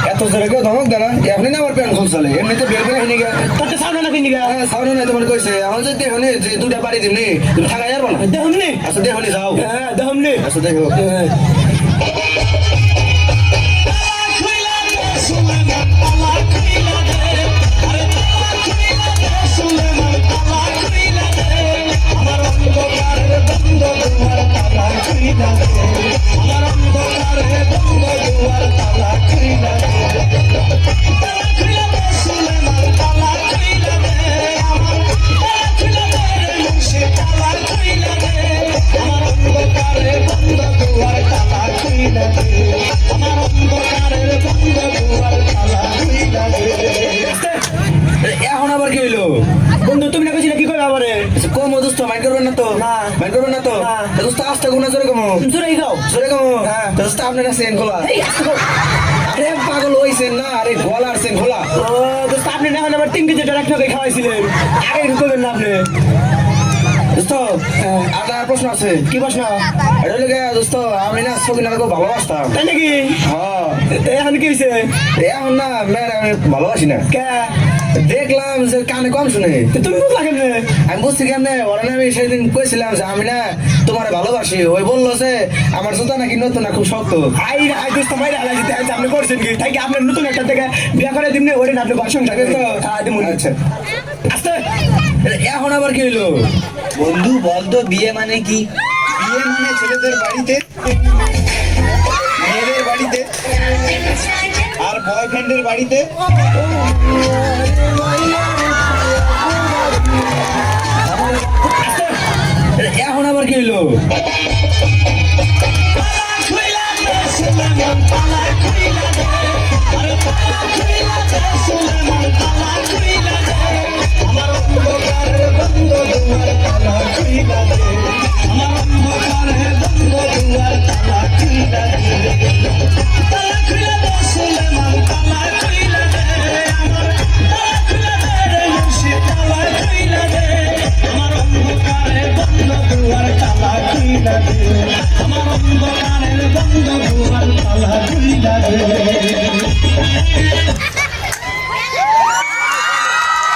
এত জোরে কেউ ধমক দেয় না এমনি না আমার প্যান্ট খুল চলে এমনিতে বের করে হিনে গা তোর সাউন্ড না কিনি গা সাউন্ড নাই তোমার কইছে আমার যদি দেখনি যে দুটা বাড়ি দিমনি তুমি থাকা যাবো না দেখুননি আচ্ছা দেখনি যাও হ্যাঁ দেখুননি আচ্ছা দেখো এখন আবার কি হইলো বন্ধু তুমি না কইছিলে কি কইবা আমারে কম দোস্ত মাইন্ড করবেন না তো না। মাইন্ড করবেন না তো না। দোস্ত আস্তে গুনা জোরে কমো জোরে গাও জোরে কমো হ্যাঁ। দোস্ত আপনার সেন খোলা এই আস্তে কও আরে পাগল হইছেন না আরে গলার সেন খোলা ও দোস্ত আপনি না আবার 3 কেজি ডাইরেক্ট করে খাওয়াইছিলেন আগে কইবেন না আপনি দোস্ত আর প্রশ্ন আছে কি প্রশ্ন এটা লেগে দোস্ত আমি না সবিনাকে খুব ভালোবাসতাম তাই নাকি হ্যাঁ এখন কি হইছে এখন না মেয়ের আমি ভালোবাসি না কে দেখলাম যে কানে কম শুনে তুমি বুঝলা কেমনে আমি বুঝছি কেমনে ওরা না আমি সেদিন কইছিলাম যে আমি না তোমার ভালোবাসি ওই বললো যে আমার জুতা নাকি নতুন না খুব শক্ত আই আই দোস্ত মাইরা হালাই দিতে আইছে আপনি করছেন কি তাই কি আপনি নতুন একটা থেকে বিয়া করে দিমনে ওরে না আপনি বাসন থাকে তো হ্যাঁ দিমু আচ্ছা আস্তে এখন আবার কি হইলো বন্ধু বলতো বিয়ে মানে কি? বিয়ে মানে ছেলেদের বাড়িতে মেয়েদের বাড়িতে আর বয়ফ্রেন্ডের বাড়িতে এখন আবার কি হইলো আমার